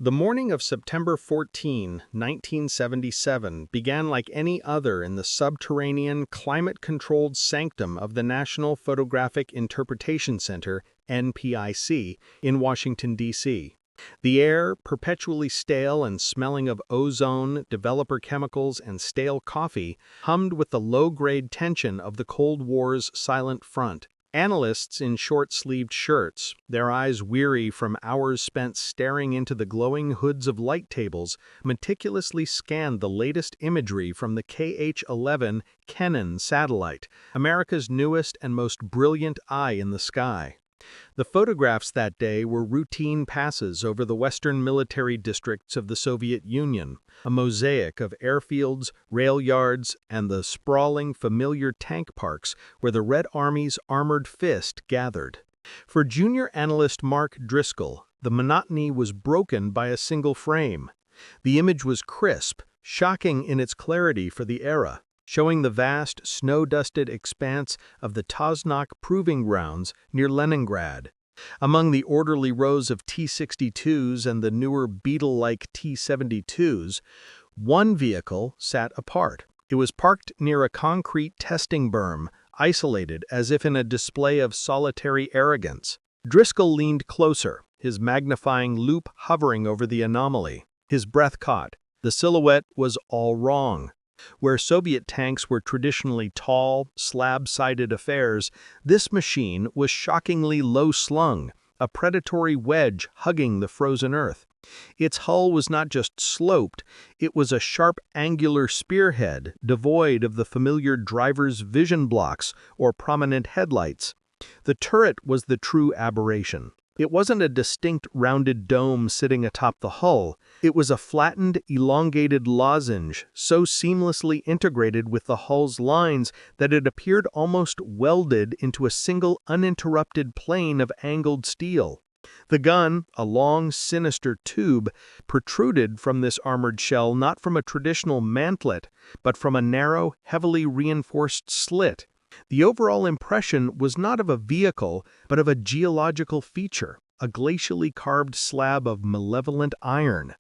The morning of September 14, 1977, began like any other in the subterranean, climate-controlled sanctum of the National Photographic Interpretation Center, NPIC, in Washington, D.C. The air, perpetually stale and smelling of ozone, developer chemicals, and stale coffee, hummed with the low-grade tension of the Cold War's silent front. Analysts in short-sleeved shirts, their eyes weary from hours spent staring into the glowing hoods of light tables, meticulously scanned the latest imagery from the KH-11 Kennan satellite, America's newest and most brilliant eye in the sky. The photographs that day were routine passes over the western military districts of the Soviet Union, a mosaic of airfields, rail yards, and the sprawling, familiar tank parks where the Red Army's armored fist gathered. For junior analyst Mark Driscoll, the monotony was broken by a single frame. The image was crisp, shocking in its clarity for the era, showing the vast, snow-dusted expanse of the Tosnok Proving Grounds near Leningrad. Among the orderly rows of T-62s and the newer Beetle-like T-72s, one vehicle sat apart. It was parked near a concrete testing berm, isolated as if in a display of solitary arrogance. Driscoll leaned closer, his magnifying loupe hovering over the anomaly. His breath caught. The silhouette was all wrong. Where Soviet tanks were traditionally tall, slab-sided affairs, this machine was shockingly low-slung, a predatory wedge hugging the frozen earth. Its hull was not just sloped, it was a sharp angular spearhead devoid of the familiar driver's vision blocks or prominent headlights. The turret was the true aberration. It wasn't a distinct rounded dome sitting atop the hull. It was a flattened, elongated lozenge so seamlessly integrated with the hull's lines that it appeared almost welded into a single uninterrupted plane of angled steel. The gun, a long, sinister tube, protruded from this armored shell not from a traditional mantlet, but from a narrow, heavily reinforced slit. The overall impression was not of a vehicle, but of a geological feature, a glacially carved slab of malevolent iron.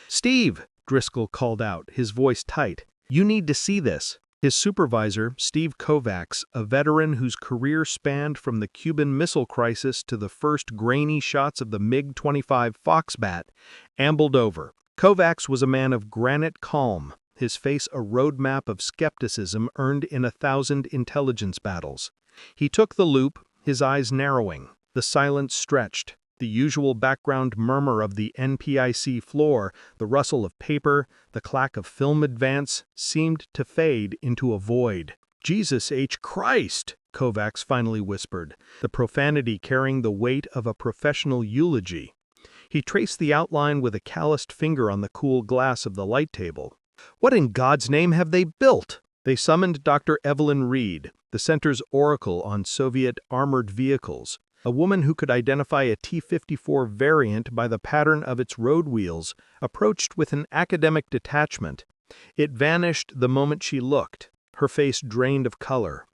"Steve," Driscoll called out, his voice tight, "you need to see this." His supervisor, Steve Kovacs, a veteran whose career spanned from the Cuban Missile Crisis to the first grainy shots of the MiG-25 Foxbat, ambled over. Kovacs was a man of granite calm, his face a roadmap of skepticism earned in 1,000 intelligence battles. He took the loop, his eyes narrowing. The silence stretched. The usual background murmur of the NPIC floor, the rustle of paper, the clack of film advance, seemed to fade into a void. "Jesus H. Christ!" Kovacs finally whispered, the profanity carrying the weight of a professional eulogy. He traced the outline with a calloused finger on the cool glass of the light table. "What in God's name have they built?" They summoned Dr. Evelyn Reed, the center's oracle on Soviet armored vehicles, a woman who could identify a T-54 variant by the pattern of its road wheels, approached with an academic detachment. It vanished the moment she looked, her face drained of color.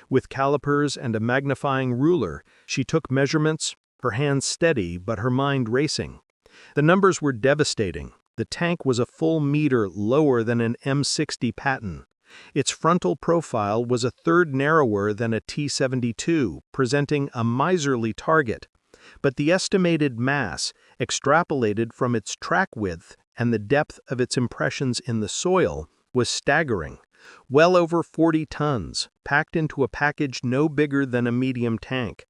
With calipers and a magnifying ruler, she took measurements, her hands steady but her mind racing. The numbers were devastating. The tank was a full meter lower than an M60 Patton. Its frontal profile was a third narrower than a T-72, presenting a miserly target. But the estimated mass, extrapolated from its track width and the depth of its impressions in the soil, was staggering. Well over 40 tons, packed into a package no bigger than a medium tank.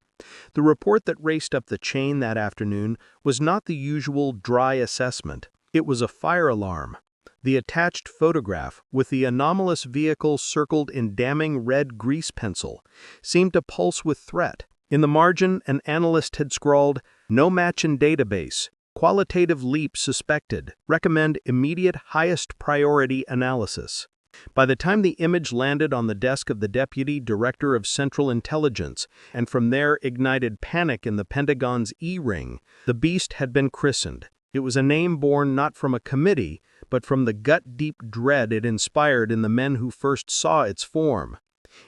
The report that raced up the chain that afternoon was not the usual dry assessment. It was a fire alarm. The attached photograph, with the anomalous vehicle circled in damning red grease pencil, seemed to pulse with threat. In the margin, an analyst had scrawled, "No match in database. Qualitative leap suspected. Recommend immediate highest priority analysis." By the time the image landed on the desk of the Deputy Director of Central Intelligence, and from there ignited panic in the Pentagon's E-ring, the beast had been christened. It was a name born not from a committee, but from the gut-deep dread it inspired in the men who first saw its form.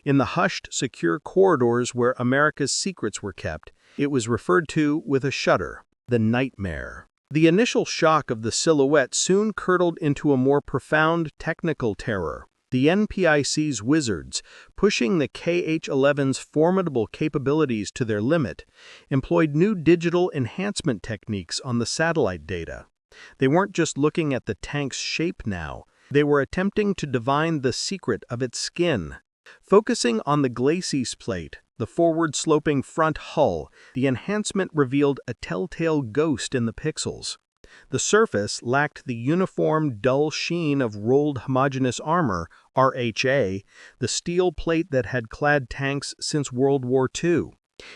In the hushed, secure corridors where America's secrets were kept, it was referred to with a shudder, the Nightmare. The initial shock of the silhouette soon curdled into a more profound technical terror. The NPIC's wizards, pushing the KH-11's formidable capabilities to their limit, employed new digital enhancement techniques on the satellite data. They weren't just looking at the tank's shape now, they were attempting to divine the secret of its skin. Focusing on the glacis plate, the forward-sloping front hull, the enhancement revealed a telltale ghost in the pixels. The surface lacked the uniform, dull sheen of rolled homogeneous armor, RHA, the steel plate that had clad tanks since World War II.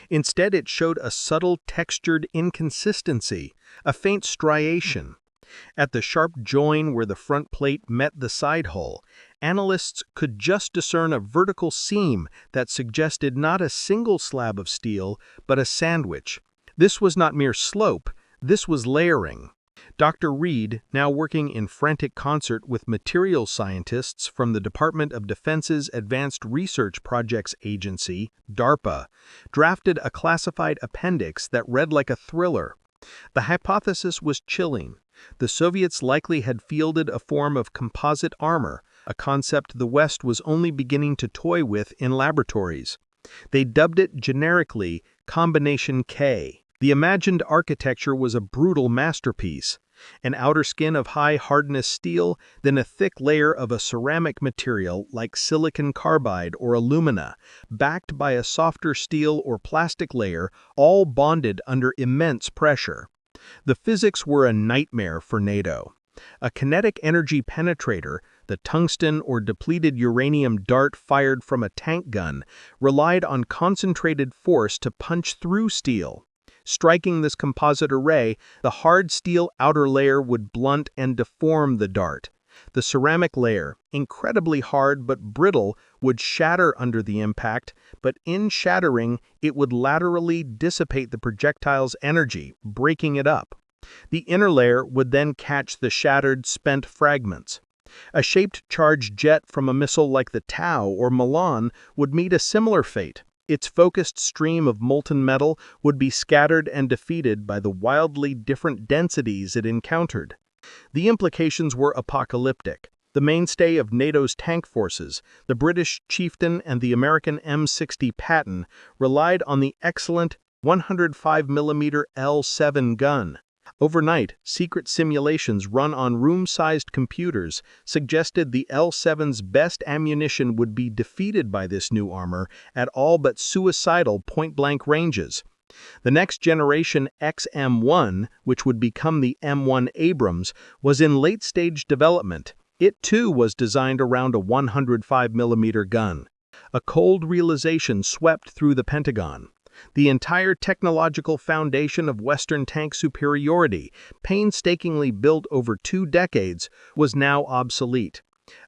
Instead, it showed a subtle textured inconsistency, a faint striation. At the sharp join where the front plate met the side hull, analysts could just discern a vertical seam that suggested not a single slab of steel, but a sandwich. This was not mere slope, this was layering. Dr. Reed, now working in frantic concert with materials scientists from the Department of Defense's Advanced Research Projects Agency, DARPA, drafted a classified appendix that read like a thriller. The hypothesis was chilling. The Soviets likely had fielded a form of composite armor, a concept the West was only beginning to toy with in laboratories. They dubbed it generically Combination K. The imagined architecture was a brutal masterpiece. An outer skin of high-hardness steel, then a thick layer of a ceramic material like silicon carbide or alumina, backed by a softer steel or plastic layer, all bonded under immense pressure. The physics were a nightmare for NATO. A kinetic energy penetrator, the tungsten or depleted uranium dart fired from a tank gun, relied on concentrated force to punch through steel. Striking this composite array, the hard steel outer layer would blunt and deform the dart. The ceramic layer, incredibly hard but brittle, would shatter under the impact, but in shattering, it would laterally dissipate the projectile's energy, breaking it up. The inner layer would then catch the shattered, spent fragments. A shaped charged jet from a missile like the Tau or Milan would meet a similar fate. Its focused stream of molten metal would be scattered and defeated by the wildly different densities it encountered. The implications were apocalyptic. The mainstay of NATO's tank forces, the British Chieftain and the American M60 Patton, relied on the excellent 105mm L7 gun. Overnight, secret simulations run on room-sized computers suggested the L7's best ammunition would be defeated by this new armor at all but suicidal point-blank ranges. The next generation XM1, which would become the M1 Abrams, was in late-stage development. It too was designed around a 105mm gun. A cold realization swept through the Pentagon. The entire technological foundation of Western tank superiority, painstakingly built over 2 decades, was now obsolete.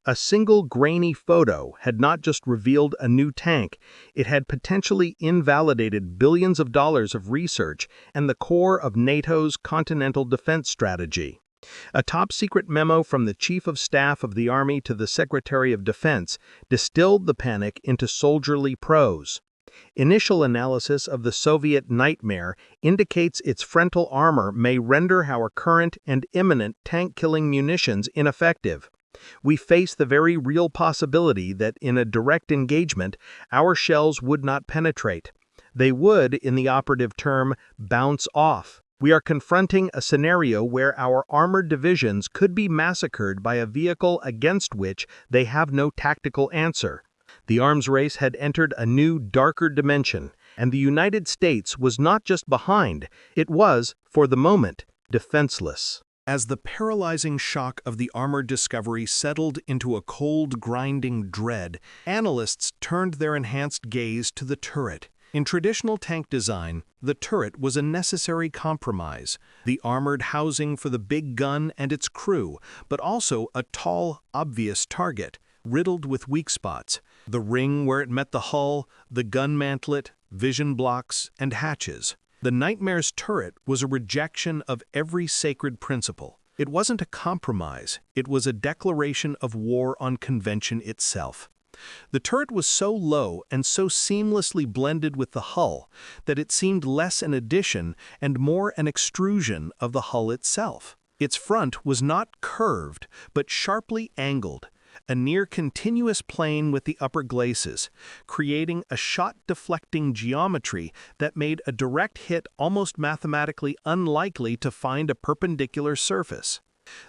A single grainy photo had not just revealed a new tank, it had potentially invalidated billions of dollars of research and the core of NATO's continental defense strategy. A top-secret memo from the Chief of Staff of the Army to the Secretary of Defense distilled the panic into soldierly prose. Initial analysis of the Soviet nightmare indicates its frontal armor may render our current and imminent tank-killing munitions ineffective. We face the very real possibility that in a direct engagement, our shells would not penetrate. They would, in the operative term, bounce off. We are confronting a scenario where our armored divisions could be massacred by a vehicle against which they have no tactical answer. The arms race had entered a new, darker dimension, and the United States was not just behind, it was, for the moment, defenseless. As the paralyzing shock of the armored discovery settled into a cold, grinding dread, analysts turned their enhanced gaze to the turret. In traditional tank design, the turret was a necessary compromise, the armored housing for the big gun and its crew, but also a tall, obvious target, riddled with weak spots. The ring where it met the hull, the gun mantlet, vision blocks, and hatches. The Nightmare's turret was a rejection of every sacred principle. It wasn't a compromise, it was a declaration of war on convention itself. The turret was so low and so seamlessly blended with the hull that it seemed less an addition and more an extrusion of the hull itself. Its front was not curved, but sharply angled, a near-continuous plane with the upper glacis, creating a shot-deflecting geometry that made a direct hit almost mathematically unlikely to find a perpendicular surface.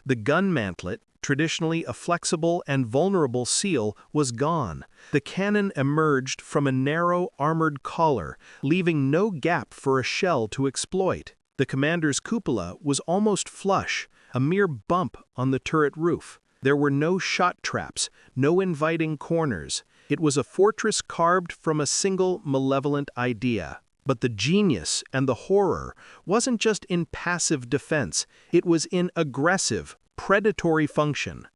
The gun mantlet, traditionally a flexible and vulnerable seal, was gone. The cannon emerged from a narrow, armored collar, leaving no gap for a shell to exploit. The commander's cupola was almost flush, a mere bump on the turret roof. There were no shot traps, no inviting corners. It was a fortress carved from a single malevolent idea. But the genius and the horror wasn't just in passive defense, it was in aggressive, predatory function.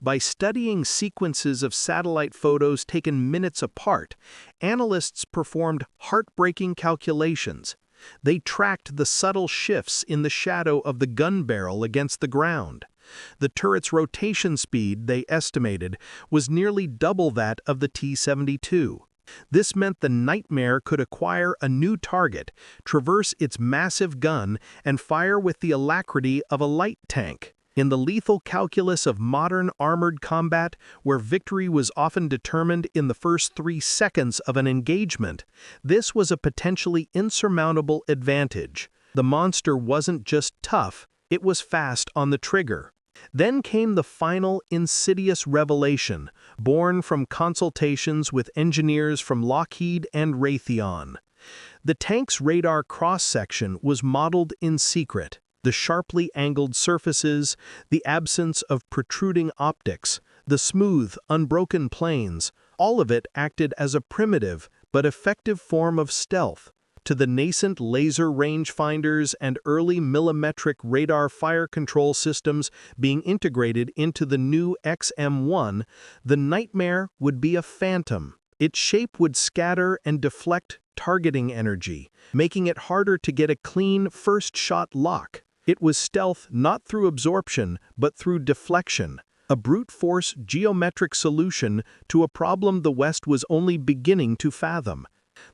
By studying sequences of satellite photos taken minutes apart, analysts performed heartbreaking calculations. They tracked the subtle shifts in the shadow of the gun barrel against the ground. The turret's rotation speed, they estimated, was nearly double that of the T-72. This meant the Nightmare could acquire a new target, traverse its massive gun, and fire with the alacrity of a light tank. In the lethal calculus of modern armored combat, where victory was often determined in the first 3 seconds of an engagement, this was a potentially insurmountable advantage. The monster wasn't just tough, it was fast on the trigger. Then came the final insidious revelation, born from consultations with engineers from Lockheed and Raytheon. The tank's radar cross-section was modeled in secret. The sharply angled surfaces, the absence of protruding optics, the smooth, unbroken planes, all of it acted as a primitive but effective form of stealth. To the nascent laser rangefinders and early millimetric radar fire control systems being integrated into the new XM-1, the Nightmare would be a phantom. Its shape would scatter and deflect targeting energy, making it harder to get a clean first-shot lock. It was stealth not through absorption, but through deflection, a brute force geometric solution to a problem the West was only beginning to fathom.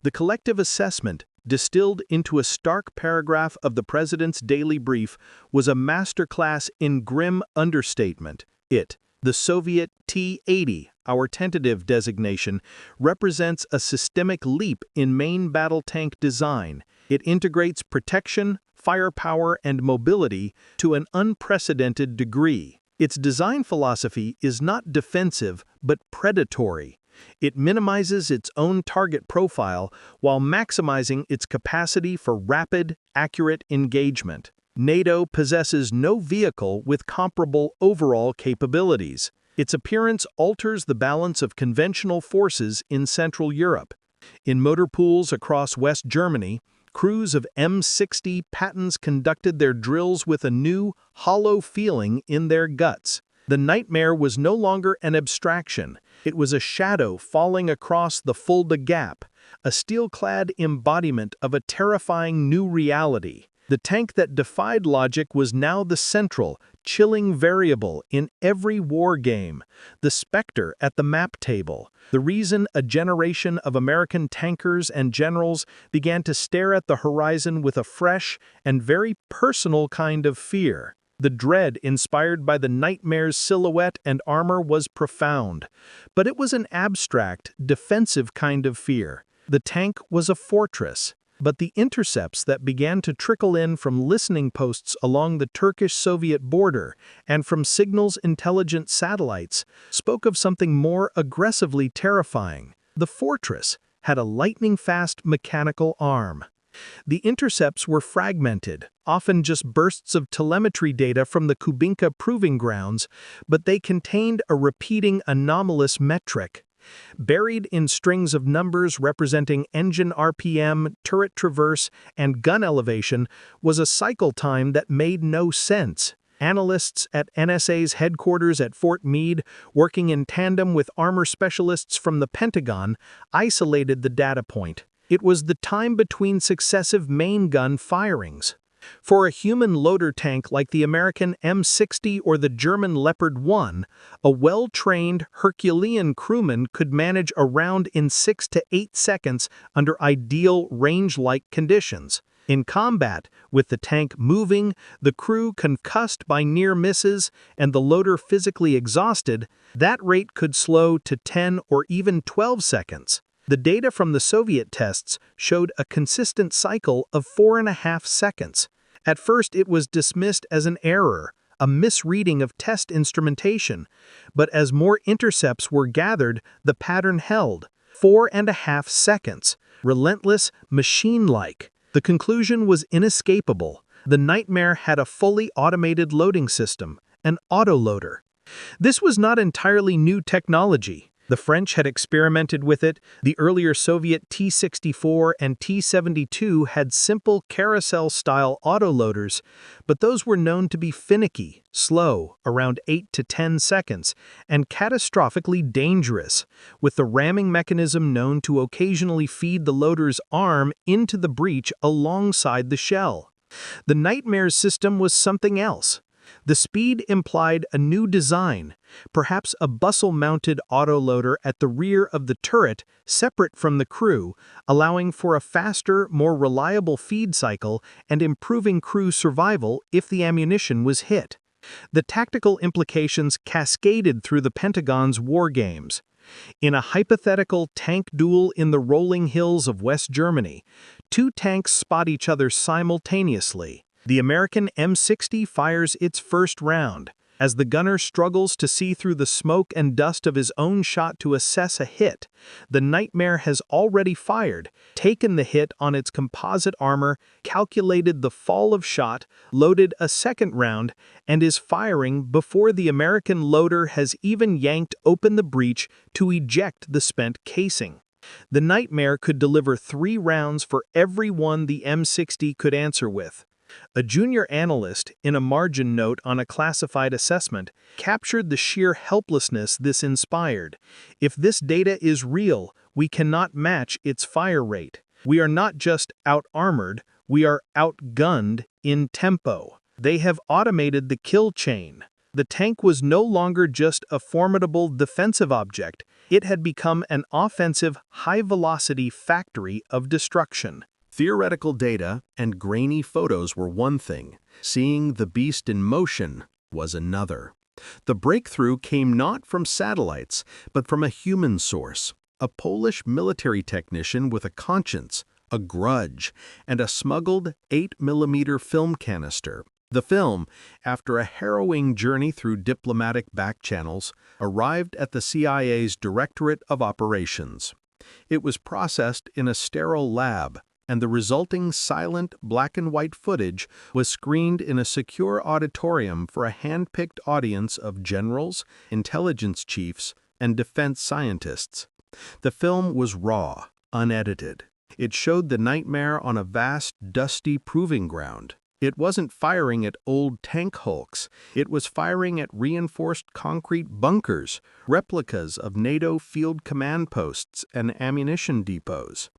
The collective assessment, distilled into a stark paragraph of the President's daily brief, was a masterclass in grim understatement. The Soviet T-80, our tentative designation, represents a systemic leap in main battle tank design. It integrates protection, firepower, and mobility to an unprecedented degree. Its design philosophy is not defensive, but predatory. It minimizes its own target profile while maximizing its capacity for rapid, accurate engagement. NATO possesses no vehicle with comparable overall capabilities. Its appearance alters the balance of conventional forces in Central Europe. In motor pools across West Germany, crews of M60 Pattons conducted their drills with a new, hollow feeling in their guts. The Nightmare was no longer an abstraction. It was a shadow falling across the Fulda Gap, a steel-clad embodiment of a terrifying new reality. The tank that defied logic was now the central, chilling variable in every war game, the specter at the map table, the reason a generation of American tankers and generals began to stare at the horizon with a fresh and very personal kind of fear. The dread inspired by the Nightmare's silhouette and armor was profound, but it was an abstract, defensive kind of fear. The tank was a fortress. But the intercepts that began to trickle in from listening posts along the Turkish-Soviet border and from signals intelligent satellites spoke of something more aggressively terrifying. The fortress had a lightning-fast mechanical arm. The intercepts were fragmented, often just bursts of telemetry data from the Kubinka proving grounds, but they contained a repeating anomalous metric. Buried in strings of numbers representing engine RPM, turret traverse, and gun elevation was a cycle time that made no sense. Analysts at NSA's headquarters at Fort Meade, working in tandem with armor specialists from the Pentagon, isolated the data point. It was the time between successive main gun firings. For a human loader tank like the American M60 or the German Leopard 1, a well-trained Herculean crewman could manage a round in 6 to 8 seconds under ideal range-like conditions. In combat, with the tank moving, the crew concussed by near misses, and the loader physically exhausted, that rate could slow to 10 or even 12 seconds. The data from the Soviet tests showed a consistent cycle of 4.5 seconds. At first, it was dismissed as an error, a misreading of test instrumentation, but as more intercepts were gathered, the pattern held. 4.5 seconds. Relentless, machine-like. The conclusion was inescapable. The Nightmare had a fully automated loading system, an autoloader. This was not entirely new technology. The French had experimented with it. The earlier Soviet T-64 and T-72 had simple carousel-style autoloaders, but those were known to be finicky, slow, around 8 to 10 seconds, and catastrophically dangerous, with the ramming mechanism known to occasionally feed the loader's arm into the breech alongside the shell. The Nightmare's system was something else. The speed implied a new design, perhaps a bustle-mounted autoloader at the rear of the turret, separate from the crew, allowing for a faster, more reliable feed cycle and improving crew survival if the ammunition was hit. The tactical implications cascaded through the Pentagon's war games. In a hypothetical tank duel in the rolling hills of West Germany, two tanks spot each other simultaneously. The American M60 fires its first round. As the gunner struggles to see through the smoke and dust of his own shot to assess a hit, the Nightmare has already fired, taken the hit on its composite armor, calculated the fall of shot, loaded a second round, and is firing before the American loader has even yanked open the breech to eject the spent casing. The Nightmare could deliver 3 rounds for every one the M60 could answer with. A junior analyst, in a margin note on a classified assessment, captured the sheer helplessness this inspired. If this data is real, we cannot match its fire rate. We are not just out-armored, we are outgunned in tempo. They have automated the kill chain. The tank was no longer just a formidable defensive object, it had become an offensive, high-velocity factory of destruction. Theoretical data and grainy photos were one thing. Seeing the beast in motion was another. The breakthrough came not from satellites, but from a human source. A Polish military technician with a conscience, a grudge, and a smuggled 8mm film canister. The film, after a harrowing journey through diplomatic back channels, arrived at the CIA's Directorate of Operations. It was processed in a sterile lab, and the resulting silent black-and-white footage was screened in a secure auditorium for a hand-picked audience of generals, intelligence chiefs, and defense scientists. The film was raw, unedited. It showed the Nightmare on a vast, dusty proving ground. It wasn't firing at old tank hulks. It was firing at reinforced concrete bunkers, replicas of NATO field command posts and ammunition depots.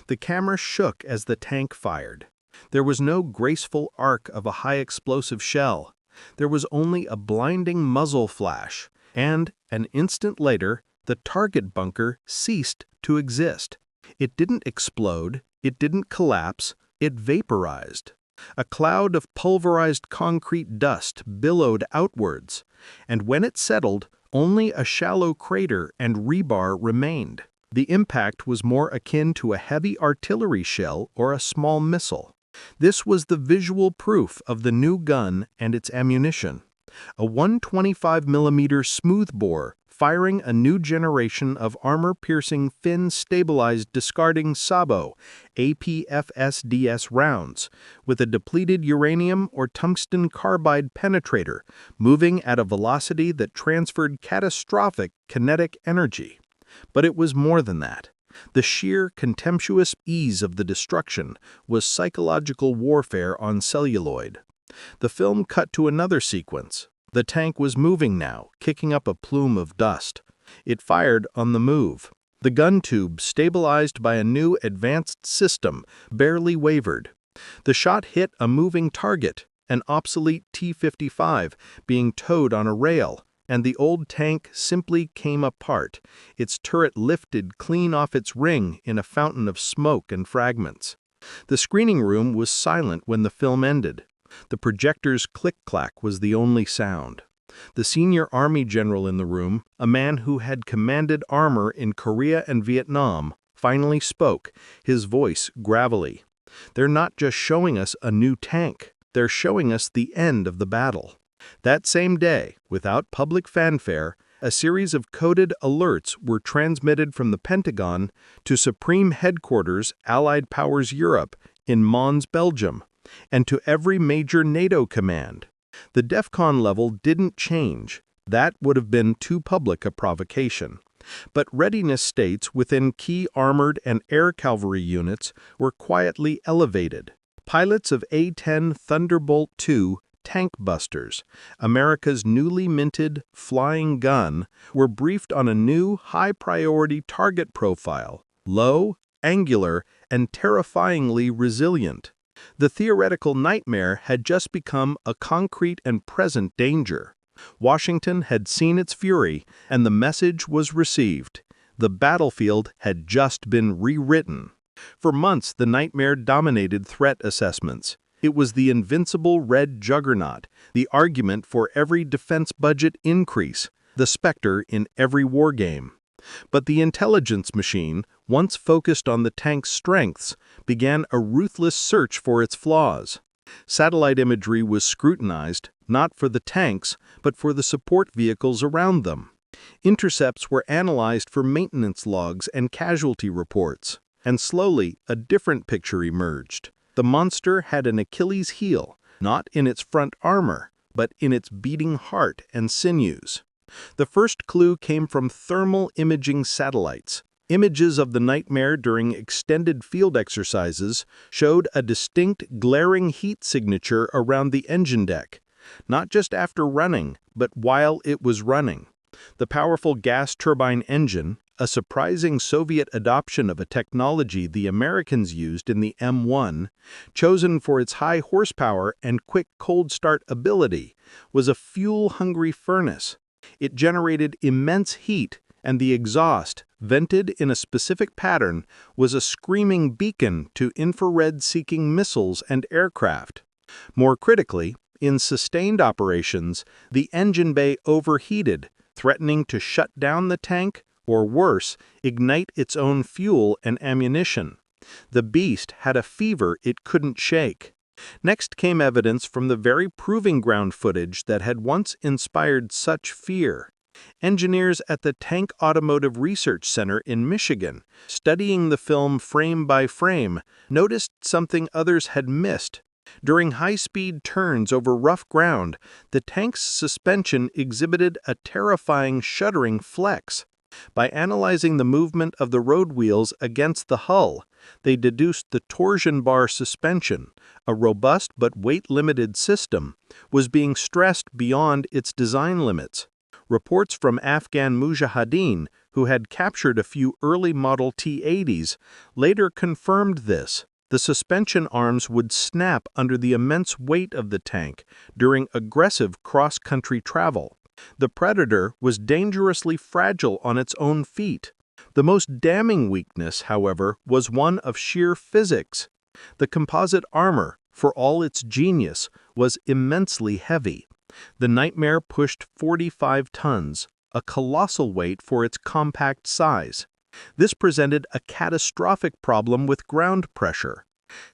The camera shook as the tank fired. There was no graceful arc of a high-explosive shell. There was only a blinding muzzle flash, and, an instant later, the target bunker ceased to exist. It didn't explode, it didn't collapse, it vaporized. A cloud of pulverized concrete dust billowed outwards, and when it settled, only a shallow crater and rebar remained. The impact was more akin to a heavy artillery shell or a small missile. This was the visual proof of the new gun and its ammunition. A 125mm smoothbore firing a new generation of armor-piercing fin-stabilized discarding sabot APFSDS rounds with a depleted uranium or tungsten carbide penetrator moving at a velocity that transferred catastrophic kinetic energy. But it was more than that. The sheer, contemptuous ease of the destruction was psychological warfare on celluloid. The film cut to another sequence. The tank was moving now, kicking up a plume of dust. It fired on the move. The gun tube, stabilized by a new advanced system, barely wavered. The shot hit a moving target, an obsolete T-55 being towed on a rail, and the old tank simply came apart, its turret lifted clean off its ring in a fountain of smoke and fragments. The screening room was silent when the film ended. The projector's click-clack was the only sound. The senior Army general in the room, a man who had commanded armor in Korea and Vietnam, finally spoke, his voice gravelly. "They're not just showing us a new tank, they're showing us the end of the battle." That same day, without public fanfare, a series of coded alerts were transmitted from the Pentagon to Supreme Headquarters Allied Powers Europe in Mons, Belgium, and to every major NATO command. The DEFCON level didn't change. That would have been too public a provocation. But readiness states within key armored and air cavalry units were quietly elevated. Pilots of A-10 Thunderbolt II tank busters, America's newly minted flying gun, were briefed on a new high-priority target profile, low, angular, and terrifyingly resilient. The theoretical nightmare had just become a concrete and present danger. Washington had seen its fury, and the message was received. The battlefield had just been rewritten. For months, the nightmare dominated threat assessments. It was the invincible red juggernaut, the argument for every defense budget increase, the specter in every war game. But the intelligence machine, once focused on the tank's strengths, began a ruthless search for its flaws. Satellite imagery was scrutinized, not for the tanks, but for the support vehicles around them. Intercepts were analyzed for maintenance logs and casualty reports. And slowly, a different picture emerged. The monster had an Achilles heel, not in its front armor, but in its beating heart and sinews. The first clue came from thermal imaging satellites. Images of the nightmare during extended field exercises showed a distinct glaring heat signature around the engine deck, not just after running, but while it was running. The powerful gas turbine engine, a surprising Soviet adoption of a technology the Americans used in the M1, chosen for its high horsepower and quick cold start ability, was a fuel-hungry furnace. It generated immense heat, and the exhaust, vented in a specific pattern, was a screaming beacon to infrared-seeking missiles and aircraft. More critically, in sustained operations, the engine bay overheated, threatening to shut down the tank, or worse, ignite its own fuel and ammunition. The beast had a fever it couldn't shake. Next came evidence from the very proving ground footage that had once inspired such fear. Engineers at the Tank Automotive Research Center in Michigan, studying the film frame by frame, noticed something others had missed. During high-speed turns over rough ground, the tank's suspension exhibited a terrifying shuddering flex. By analyzing the movement of the road wheels against the hull, they deduced the torsion bar suspension, a robust but weight-limited system, was being stressed beyond its design limits. Reports from Afghan mujahideen, who had captured a few early Model T-80s, later confirmed this. The suspension arms would snap under the immense weight of the tank during aggressive cross-country travel. The Predator was dangerously fragile on its own feet. The most damning weakness, however, was one of sheer physics. The composite armor, for all its genius, was immensely heavy. The Nightmare pushed 45 tons, a colossal weight for its compact size. This presented a catastrophic problem with ground pressure.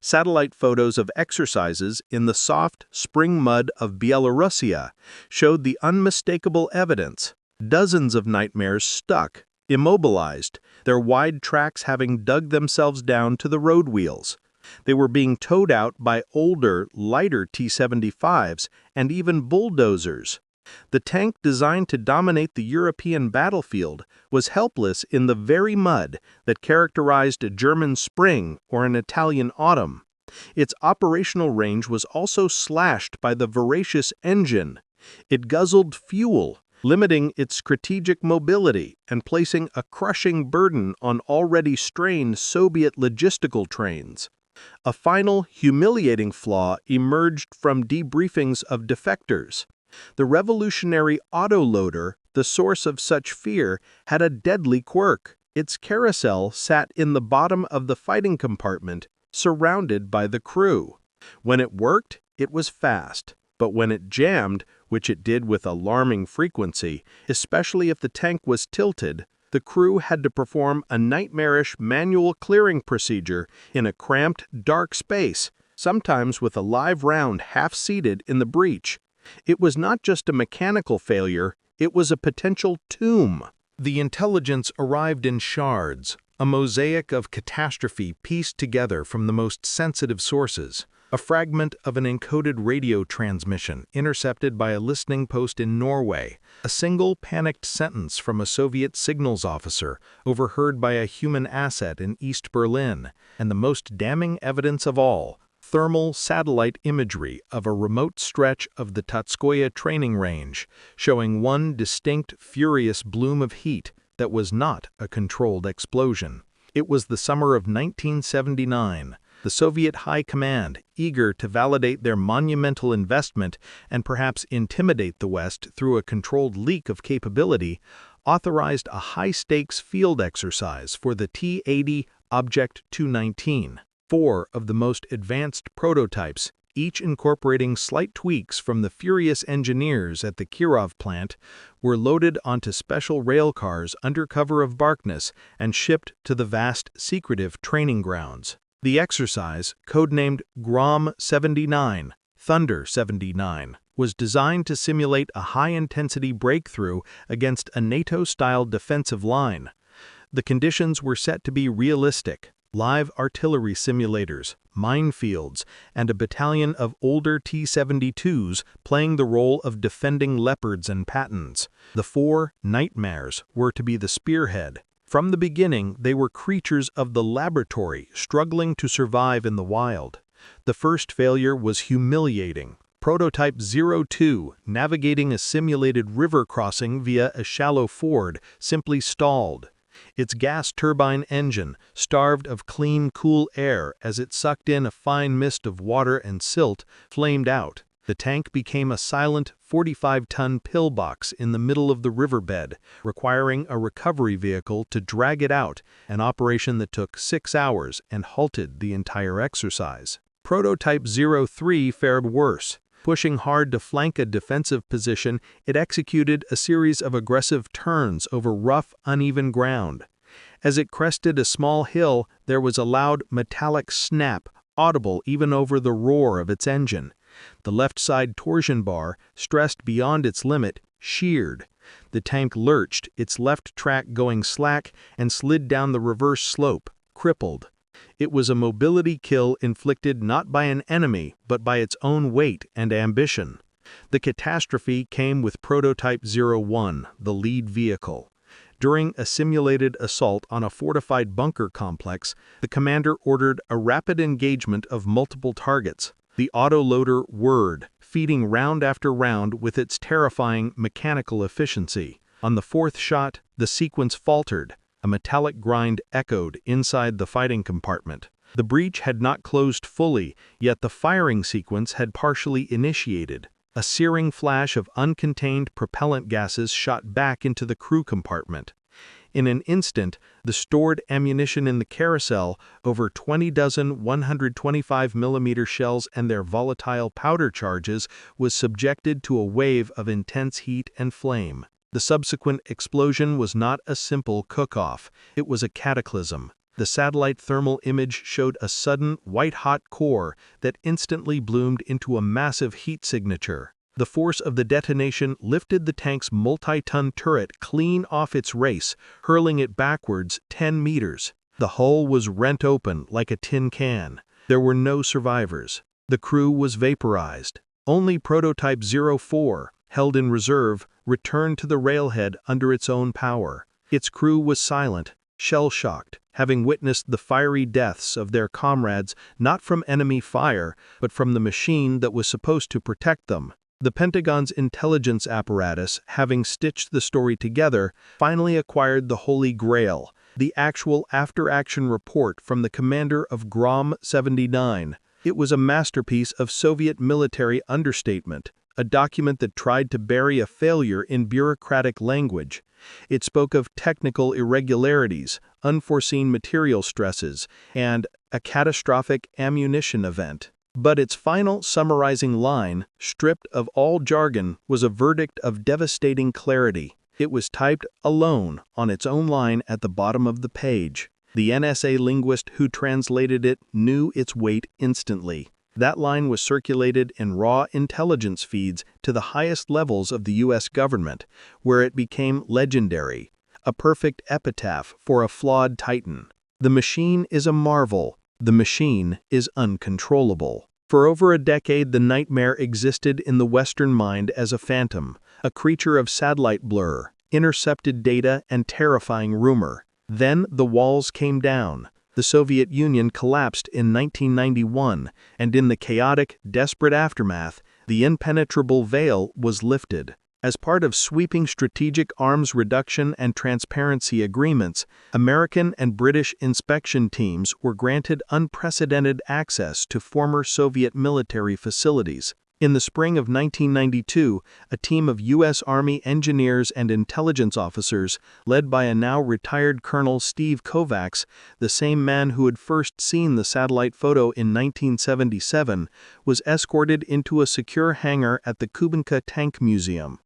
Satellite photos of exercises in the soft spring mud of Byelorusia showed the unmistakable evidence. Dozens of Nightmares stuck, immobilized, their wide tracks having dug themselves down to the road wheels. They were being towed out by older, lighter T-75s and even bulldozers. The tank designed to dominate the European battlefield was helpless in the very mud that characterized a German spring or an Italian autumn. Its operational range was also slashed by the voracious engine. It guzzled fuel, limiting its strategic mobility and placing a crushing burden on already strained Soviet logistical trains. A final, humiliating flaw emerged from debriefings of defectors. The revolutionary autoloader, the source of such fear, had a deadly quirk. Its carousel sat in the bottom of the fighting compartment, surrounded by the crew. When it worked, it was fast. But when it jammed, which it did with alarming frequency, especially if the tank was tilted, the crew had to perform a nightmarish manual clearing procedure in a cramped, dark space, sometimes with a live round half-seated in the breach. It was not just a mechanical failure, it was a potential tomb. The intelligence arrived in shards, a mosaic of catastrophe pieced together from the most sensitive sources. A fragment of an encoded radio transmission intercepted by a listening post in Norway, a single panicked sentence from a Soviet signals officer overheard by a human asset in East Berlin, and the most damning evidence of all, thermal satellite imagery of a remote stretch of the Tatskoye training range, showing one distinct, furious bloom of heat that was not a controlled explosion. It was the summer of 1979. The Soviet High Command, eager to validate their monumental investment and perhaps intimidate the West through a controlled leak of capability, authorized a high-stakes field exercise for the T-80 Object 219. 4 of the most advanced prototypes, each incorporating slight tweaks from the furious engineers at the Kirov plant, were loaded onto special rail cars under cover of darkness and shipped to the vast, secretive training grounds. The exercise, codenamed Grom 79, Thunder 79, was designed to simulate a high-intensity breakthrough against a NATO-style defensive line. The conditions were set to be realistic: live artillery simulators, minefields, and a battalion of older T-72s playing the role of defending Leopards and Pattons. The 4 Nightmares were to be the spearhead. From the beginning, they were creatures of the laboratory, struggling to survive in the wild. The first failure was humiliating. Prototype 02, navigating a simulated river crossing via a shallow ford, simply stalled. Its gas turbine engine, starved of clean, cool air as it sucked in a fine mist of water and silt, flamed out. The tank became a silent 45-ton pillbox in the middle of the riverbed, requiring a recovery vehicle to drag it out, an operation that took 6 hours and halted the entire exercise. Prototype 03 fared worse. Pushing hard to flank a defensive position, it executed a series of aggressive turns over rough, uneven ground. As it crested a small hill, there was a loud metallic snap, audible even over the roar of its engine. The left side torsion bar, stressed beyond its limit, sheared. The tank lurched, its left track going slack, and slid down the reverse slope, crippled. It was a mobility kill inflicted not by an enemy, but by its own weight and ambition. The catastrophe came with Prototype 01, the lead vehicle. During a simulated assault on a fortified bunker complex, the commander ordered a rapid engagement of multiple targets. The autoloader whirred, feeding round after round with its terrifying mechanical efficiency. On the 4th shot, the sequence faltered. A metallic grind echoed inside the fighting compartment. The breach had not closed fully, yet the firing sequence had partially initiated. A searing flash of uncontained propellant gases shot back into the crew compartment. In an instant, the stored ammunition in the carousel, over 20 dozen 125mm shells and their volatile powder charges, was subjected to a wave of intense heat and flame. The subsequent explosion was not a simple cook-off, it was a cataclysm. The satellite thermal image showed a sudden, white-hot core that instantly bloomed into a massive heat signature. The force of the detonation lifted the tank's multi-ton turret clean off its race, hurling it backwards 10 meters. The hull was rent open like a tin can. There were no survivors. The crew was vaporized. Only Prototype 04, held in reserve, returned to the railhead under its own power. Its crew was silent, shell-shocked, having witnessed the fiery deaths of their comrades not from enemy fire, but from the machine that was supposed to protect them. The Pentagon's intelligence apparatus, having stitched the story together, finally acquired the Holy Grail, the actual after-action report from the commander of Grom 79. It was a masterpiece of Soviet military understatement, a document that tried to bury a failure in bureaucratic language. It spoke of technical irregularities, unforeseen material stresses, and a catastrophic ammunition event. But its final summarizing line, stripped of all jargon, was a verdict of devastating clarity. It was typed alone on its own line at the bottom of the page. The NSA linguist who translated it knew its weight instantly. That line was circulated in raw intelligence feeds to the highest levels of the U.S. government, where it became legendary, a perfect epitaph for a flawed titan. The machine is a marvel. The machine is uncontrollable. For over a decade, the nightmare existed in the Western mind as a phantom, a creature of satellite blur, intercepted data, and terrifying rumor. Then the walls came down. The Soviet Union collapsed in 1991, and in the chaotic, desperate aftermath, the impenetrable veil was lifted. As part of sweeping strategic arms reduction and transparency agreements, American and British inspection teams were granted unprecedented access to former Soviet military facilities. In the spring of 1992, a team of U.S. Army engineers and intelligence officers, led by a now retired Colonel Steve Kovacs, the same man who had first seen the satellite photo in 1977, was escorted into a secure hangar at the Kubinka Tank Museum.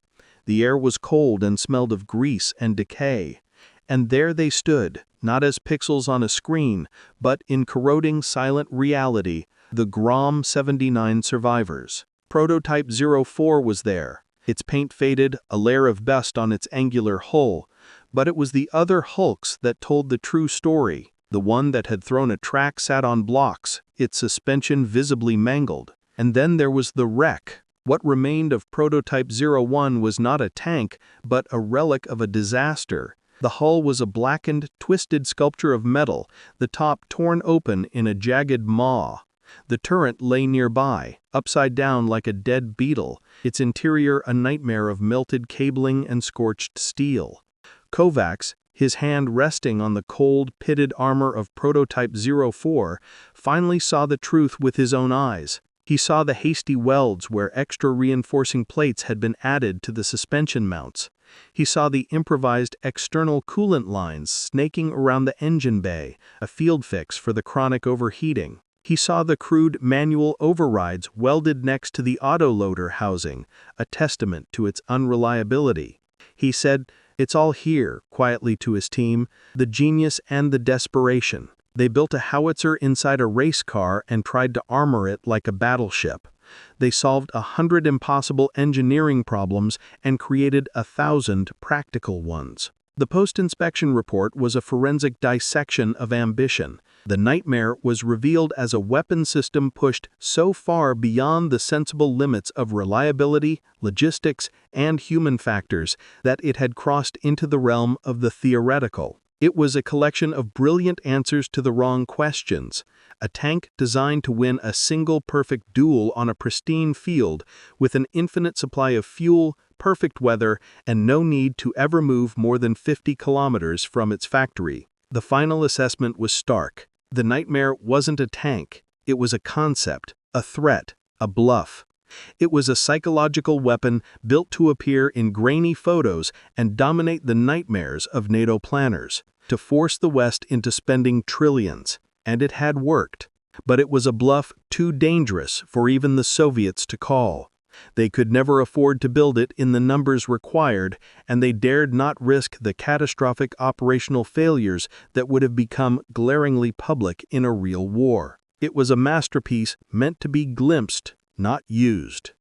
The air was cold and smelled of grease and decay. And there they stood, not as pixels on a screen, but in corroding silent reality, the Grom 79 survivors. Prototype 04 was there, its paint faded, a layer of dust on its angular hull, but it was the other hulks that told the true story. The one that had thrown a track sat on blocks, its suspension visibly mangled. And then there was the wreck. What remained of Prototype 01 was not a tank, but a relic of a disaster. The hull was a blackened, twisted sculpture of metal, the top torn open in a jagged maw. The turret lay nearby, upside down like a dead beetle, its interior a nightmare of melted cabling and scorched steel. Kovacs, his hand resting on the cold, pitted armor of Prototype 04, finally saw the truth with his own eyes. He saw the hasty welds where extra reinforcing plates had been added to the suspension mounts. He saw the improvised external coolant lines snaking around the engine bay, a field fix for the chronic overheating. He saw the crude manual overrides welded next to the autoloader housing, a testament to its unreliability. He said, "It's all here," quietly to his team, the genius and the desperation. They built a howitzer inside a race car and tried to armor it like a battleship. They solved 100 impossible engineering problems and created 1,000 practical ones. The post-inspection report was a forensic dissection of ambition. The nightmare was revealed as a weapon system pushed so far beyond the sensible limits of reliability, logistics, and human factors that it had crossed into the realm of the theoretical. It was a collection of brilliant answers to the wrong questions. A tank designed to win a single perfect duel on a pristine field with an infinite supply of fuel, perfect weather, and no need to ever move more than 50 kilometers from its factory. The final assessment was stark. The nightmare wasn't a tank. It was a concept, a threat, a bluff. It was a psychological weapon built to appear in grainy photos and dominate the nightmares of NATO planners, to force the West into spending trillions. And it had worked. But it was a bluff too dangerous for even the Soviets to call. They could never afford to build it in the numbers required, and they dared not risk the catastrophic operational failures that would have become glaringly public in a real war. It was a masterpiece meant to be glimpsed, not used.